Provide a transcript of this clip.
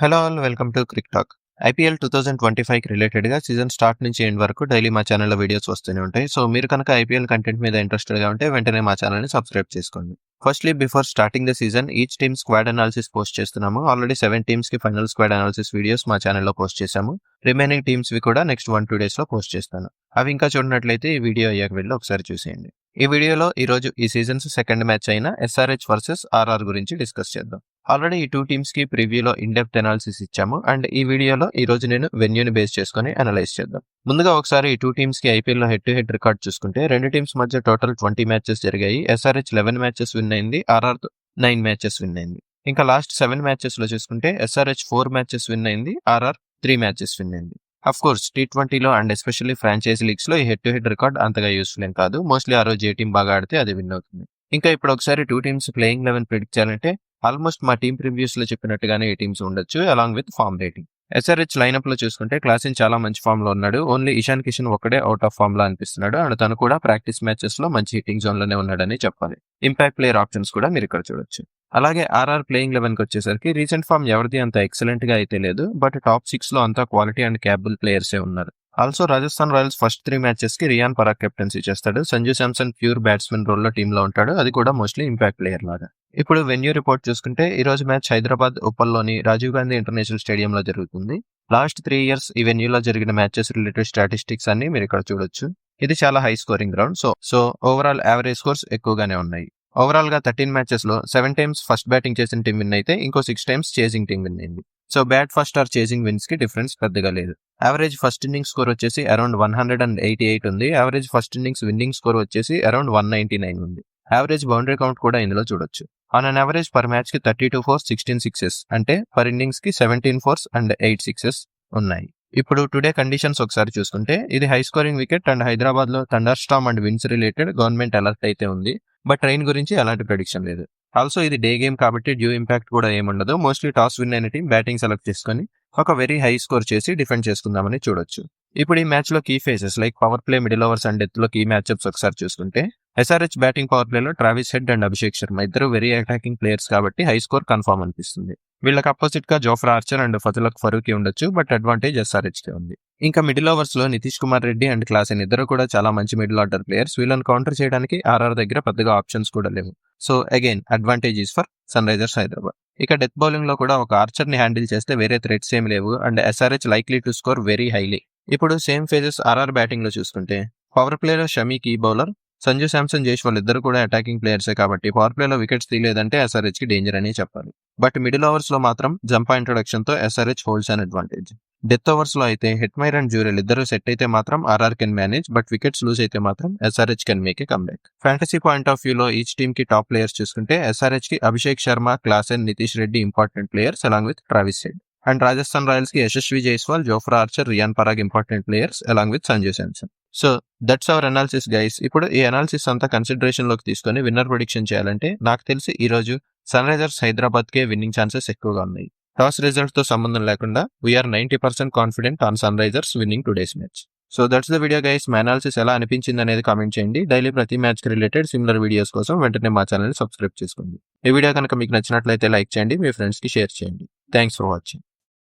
Hello all welcome to Crick Talk. IPL 2025కి రిలేటెడ్గా season start నుంచి ఎండ్ వరకు డైలీ మా ఛానల్లో వీడియోస్ వస్తూనే ఉంటాయి. సో మీరు కనుక ఐపీఎల్ కంటెంట్ మీద ఇంట్రెస్టెడ్గా ఉంటే వెంటనే మా ఛానల్ని సబ్స్క్రైబ్ చేసుకోండి. Firstly before starting the season each team squad analysis post చేస్తున్నాము. ఆల్రెడీ 7 టీమ్స్కి ఫైనల్ స్క్వాడ్ అనాలిసిస్ వీడియోస్ మా ఛానల్లో పోస్ట్ చేశాము. రిమైనింగ్ టీమ్స్వి కూడా నెక్స్ట్ 1-2 డేస్లో పోస్ట్ చేస్తాను. అవి ఇంకా చూడనట్లయితే ఈ వీడియో అయ్యాక వెళ్ళి ఒకసారి చూసేయండి. ఈ వీడియోలో ఈరోజు ఈ సీజన్స్ సెకండ్ మ్యాచ్ అయిన ఎస్ఆర్హెచ్ వర్సెస్ ఆర్ఆర్ గురించి డిస్కస్ చేద్దాం. ఆల్రెడీ ఈ 2 టీమ్స్ కి ప్రివ్యూలో ఇన్డెప్త్ అనాలిసిస్ ఇచ్చాము అండ్ ఈ వీడియోలో ఈ రోజు నేను వెన్యూని బేస్ చేసుకుని అనలైజ్ చేద్దాం. ముందుగా ఒకసారి ఈ 2 టీమ్స్ కి ఐపీఎల్ లో హెడ్ టు హెడ్ రికార్డ్ చూసుకుంటే రెండు టీమ్స్ మధ్య టోటల్ 20 మ్యాచెస్ జరిగాయి. ఎస్ఆర్హెచ్ 11 మ్యాచెస్ విన్ అయింది, ఆర్ఆర్ 9 మ్యాచెస్ విన్ అయింది. ఇంకా లాస్ట్ 7 మ్యాచెస్ లో చూసుకుంటే ఎస్ఆర్హెచ్ 4 మ్యాచెస్ విన్ అయింది, ఆర్ఆర్ 3 మ్యాచెస్ విన్ అయింది. అఫ్ కోర్స్ T20లో అండ్ ఎస్పెషల్లీ ఫ్రాంచైజీ లీగ్స్ లో ఈ హెడ్ టు హెడ్ రికార్డ్ అంతగా యూస్ఫుల్ ఏం కాదు. మోస్ట్లీ ఆ రోజు ఏ టీం బాగా ఆడితే అది విన్ అవుతుంది. ఇంకా ఇప్పుడు ఒకసారి 2 టీమ్స్ ప్లేయింగ్ 11 ప్రిడిక్ట్ చేయాలంటే ఆల్మోస్ట్ మా టీమ్ ప్రివ్యూస్ లో చెప్పినట్టుగానే ఈ టీమ్స్ ఉండొచ్చు along with form rating. SRH lineup లో చూసుకుంటే క్లాసిన్ చాలా మంచి ఫామ్ లో ఉన్నాడు. ఓన్లీ ఇషాన్ కిషన్ ఒక్కడే అవుట్ ఆఫ్ ఫామ్ లో అనిపిస్తున్నాడు అండ్ తను కూడా ప్రాక్టీస్ మ్యాచెస్ లో మంచి హిట్టింగ్ జోన్ లోనే ఉన్నాడని చెప్పాలి. ఇంపాక్ట్ ప్లేయర్ ఆప్షన్స్ కూడా మీరు ఇక్కడ చూడొచ్చు. అలాగే ఆర్ఆర్ ప్లేయింగ్ 11 కి వచ్చేసరికి రీసెంట్ ఫామ్ ఎవరిది అంత ఎక్సలెంట్ గా అయితే లేదు, బట్ టాప్ 6 లో అంతా క్వాలిటీ అండ్ క్యాపబుల్ ప్లేయర్సే ఉన్నారు. Also Rajasthan Royals first 3 matches కి రియాన్ పరాగ్ కెప్టెన్సీ చేస్తాడు. Sanju Samson pure batsman role లో టీమ్ లో ఉంటాడు, అది కూడా మోస్ట్లీ ఇంపాక్ట్ ప్లేయర్ లాగా. ఇప్పుడు వెన్యూ రిపోర్ట్ చూసుకుంటే ఈ రోజు మ్యాచ్ హైదరాబాద్ ఉప్పల్లోని రాజీవ్ గాంధీ ఇంటర్నేషనల్ స్టేడియం లో జరుగుతుంది. లాస్ట్ 3 ఇయర్స్ ఈ వెన్యూలో జరిగిన మ్యాచెస్ రిలేటెడ్ స్టాటిస్టిక్స్ అన్ని మీరు ఇక్కడ చూడొచ్చు. ఇది చాలా high scoring ground, so overall average scores ఎక్కువగానే ఉన్నాయి. ఓవరాల్ గా 13 మ్యాచెస్ లో 7 టైమ్స్ ఫస్ట్ బ్యాటింగ్ చేసిన టీం విన్ అయితే ఇంకో 6 టైమ్స్ చేసింగ్ టీం విన్ అయింది. So bat first or chasing wins కి డిఫరెన్స్ పెద్దగా లేదు. యావరేజ్ ఫస్ట్ ఇన్నింగ్స్ స్కోర్ వచ్చేసి అరౌండ్ 188 ఉంది. Average first innings winning score వచ్చేసి అరౌండ్ 199 ఉంది. యావరేజ్ బౌండరీ కౌంట్ కూడా ఇందులో చూడొచ్చు. On an average per match కి 32 ఫోర్స్ 16 సిక్సెస్ అంటే పర్ ఇన్నింగ్స్ కి 17 ఫోర్స్ అండ్ 8 సిక్సెస్ ఉన్నాయి. ఇప్పుడు టుడే కండిషన్స్ ఒకసారి చూసుకుంటే ఇది high scoring wicket and Hyderabad లో thunderstorm and winds related government alert అయితే ఉంది, బట్ ట్రైన్ గురించి ఎలాంటి ప్రెడిక్షన్ లేదు. ఆల్సో ఇది డే గేమ్ కాబట్టి డ్యూ ఇంపాక్ట్ కూడా ఏముండదు. మోస్ట్లీ టాస్ విన్ అయిన టీం బ్యాటింగ్ సెలెక్ట్ చేసుకుని ఒక వెరీ హై స్కోర్ చేసి డిఫెండ్ చేసుకుందామని చూడొచ్చు. ఇప్పుడు ఈ మ్యాచ్ లో key phases like power play, middle overs and death లో కీ మ్యాచ్అప్స్ ఒకసారి చూసుకుంటే ఎస్ఆర్హెచ్ బ్యాటింగ్ పవర్ ప్లే లో Travis Head and Abhishek Sharma ఇద్దరు వెరీ అటాకింగ్ ప్లేయర్స్ కాబట్టి హై స్కోర్ కన్ఫర్మ్ అనిపిస్తుంది. వీళ్ళకి అపోజిట్ గా జోఫ్రా ఆర్చర్ అండ్ ఫతులక్ ఫరూకీ ఉండొచ్చు, బట్ అడ్వాంటేజ్ ఎస్ఆర్హెచ్ కే ఉంది. ఇంకా మిడిల్ ఓవర్స్ లో నితీష్ కుమార్ రెడ్డి అండ్ క్లాసెన్ ఇద్దరు కూడా చాలా మంచి మిడిల్ ఆర్డర్ ప్లేయర్స్. వీళ్ళని కౌంటర్ చేయడానికి ఆర్ఆర్ దగ్గర పెద్దగా ఆప్షన్స్ కూడా లేవు. So again advantage is for Sunrisers Hyderabad. ఇక డెత్ బౌలింగ్ లో కూడా ఒక ఆర్చర్ ని హ్యాండిల్ చేస్తే వేరే థ్రెట్స్ ఏం లేవు and SRH likely to score very highly. ఇప్పుడు సేమ్ ఫేజెస్ ఆర్ఆర్ బ్యాటింగ్ లో చూసుకుంటే పవర్ ప్లే లో షమీ కీ బౌలర్, సంజు శాంసన్, జైస్వాల్ ఇద్దరు కూడా అటాకింగ్ ప్లేయర్సే కాబట్టి పవర్ ప్లే లో వికెట్స్ తీయలేదంటే ఎస్ఆర్హెచ్ కి డేంజర్ అని చెప్పాలి. బట్ మిడిల్ ఓవర్స్ లో మాత్రం జంపా ఇంట్రొడక్షన్ తో SRH holds an advantage. Death overs లో అయితే హిట్మైర్ అండ్ జ్యూరెల్ ఇద్దరు సెట్ అయితే మాత్రం RR can manage, but wickets loose అయితే మాత్రం SRH can make a comeback. Fantasy point of view లో ఈచ్ టీమ్ కి టాప్ ప్లేయర్స్ చూసుకుంటే ఎస్ఆర్హెచ్ కి Abhishek Sharma, Klaasen, Nitish Reddy important players along with Travis Head. And Rajasthan Royals కి Yashasvi Jaiswal, Jofra Archer, Riyan Parag important players along with Sanju Samson. So that's our analysis guys. ఇప్పుడు ఈ analysis అంతా consideration లోకి తీసుకొని విన్నర్ ప్రొడిక్షన్ చేయాలంటే నాకు తెలిసి ఈ రోజు సన్ రైజర్స్ హైదరాబాద్ కే విన్నింగ్ ఛాన్సెస్ ఎక్కువగా ఉన్నాయి. టాస్ రిజల్ట్ తో సంబంధం లేకుండా we're 90% confident on Sunrisers winning today's match. So that's the video guys. మా అనాలిసిస్ ఎలా అనిపించింది అనేది కామెంట్ చేయండి. డైలీ ప్రతి మ్యాచ్ కి రిలేటెడ్ సిమిలర్ వీడియోస్ కోసం వెంటనే మా ఛానల్ ని సబ్స్క్రైబ్ చేసుకోండి. ఈ వీడియో కనుక మీకు నచ్చినట్లయితే లైక్ చేయండి, మీ ఫ్రెండ్స్ కి షేర్ చేయండి. Thanks for watching.